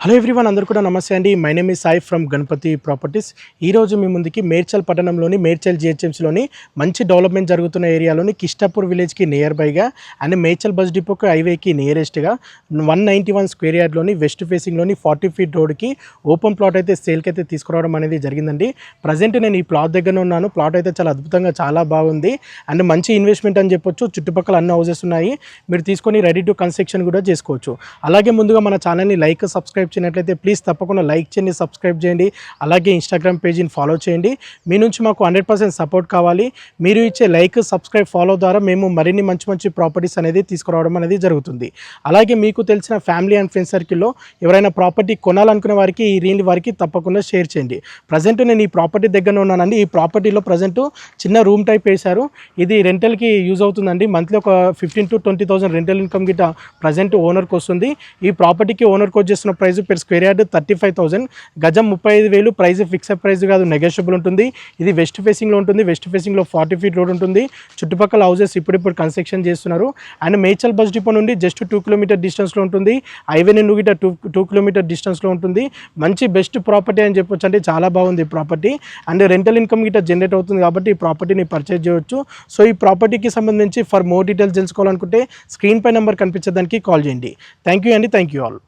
Hello everyone, అందరూ కూడా నమస్తే అండి. My name is Sai from Ganapathi properties. ఈరోజు మీ ముందుకి మేడ్చల్ పట్టణంలోని మేడ్చల్ జిహెచ్ఎంసీలోని మంచి డెవలప్మెంట్ జరుగుతున్న ఏరియాలోని కిష్టాపూర్ విలేజ్కి నియర్ బైగా అండ్ మేడ్చల్ బస్ డిపోకి హైవేకి నియరెస్ట్గా 191 స్క్వేర్ యార్డ్లోని వెస్ట్ ఫేసింగ్లోని 40 ఫీట్ రోడ్కి ఓపెన్ ప్లాట్ అయితే సేల్కి అయితే తీసుకురావడం అనేది జరిగిందండి. ప్రజెంట్ నేను ఈ ప్లాట్ దగ్గర ఉన్నాను. ప్లాట్ అయితే చాలా అద్భుతంగా చాలా బాగుంది అండ్ మంచి ఇన్వెస్ట్మెంట్ అని చెప్పొచ్చు. చుట్టుపక్కల అన్ని హౌసెస్ ఉన్నాయి, మీరు తీసుకొని రెడీ టు కన్స్ట్రక్షన్ కూడా చేసుకోవచ్చు. అలాగే ముందుగా మన ఛానల్ని లైక్ సబ్స్క్రైబ్ చేయనట్లయితే ప్లీజ్ తప్పకుండా లైక్ చేయండి, సబ్స్క్రైబ్ చేయండి. అలాగే ఇన్స్టాగ్రామ్ పేజీని ఫాలో చేయండి. మీ నుంచి మాకు 100% సపోర్ట్ కావాలి. మీరు ఇచ్చే లైక్ సబ్స్క్రైబ్ ఫాలో ద్వారా మేము మరిన్ని మంచి మంచి ప్రాపర్టీస్ అనేది తీసుకురావడం అనేది జరుగుతుంది. అలాగే మీకు తెలిసిన ఫ్యామిలీ అండ్ ఫ్రెండ్స్ సర్కిల్లో ఎవరైనా ప్రాపర్టీ కొనాలనుకునే వారికి ఈ రీల్ వారికి తప్పకుండా షేర్ చేయండి. ప్రజెంట్ నేను ఈ ప్రాపర్టీ దగ్గర ఉన్నానండి. ఈ ప్రాపర్టీలో ప్రజెంట్ చిన్న రూమ్ టైప్ వేశారు. ఇది రెంటల్కి యూజ్ అవుతుందండి. మంత్లీ ఒక 15,000 to 20,000 రెంటల్ ఇన్కమ్ గిట్ట ప్రజెంట్ ఓనర్కి వస్తుంది. ఈ ప్రాపర్టీకి ఓనర్కి వచ్చేసిన ప్రైస్ per స్క్వేర్ యార్డ్ 35,000, గజం 35,000. ప్రైస్ ఫిక్స్డ్ ప్రైస్ కాదు, నెగోషియబుల్ ఉంటుంది. ఇది వెస్ట్ ఫేసింగ్లో ఉంటుంది. వెస్ట్ ఫేసింగ్లో 40 ఫీట్ రోడ్ ఉంటుంది. చుట్టుపక్కల హౌసెస్ ఇప్పుడు కన్స్ట్రక్షన్ చేస్తున్నారు. అండ్ మేడ్చల్ బస్ డిపో నుండి జస్ట్ 2 కిలోమీటర్ డిస్టెన్స్లో ఉంటుంది. హైవే నుండి గిట్ట 2 కిలోమీటర్ డిస్టెన్స్లో ఉంటుంది. మంచి బెస్ట్ ప్రాపర్టీ అని చెప్పొచ్చు. అంటే చాలా బాగుంది ప్రాపర్టీ అండ్ రెంటల్ ఇన్కమ్ గిట్ట జనరేట్ అవుతుంది కాబట్టి ఈ ప్రాపర్టీని పర్చేజ్ చేయవచ్చు. సో ఈ ప్రాపర్టీకి సంబంధించి ఫర్ మోర్ డీటెయిల్స్ తెలుసుకోవాలనుకుంటే స్క్రీన్ పై నెంబర్ కనిపించే దానికి కాల్ చేయండి. థ్యాంక్ యూ అండి. Thank you all.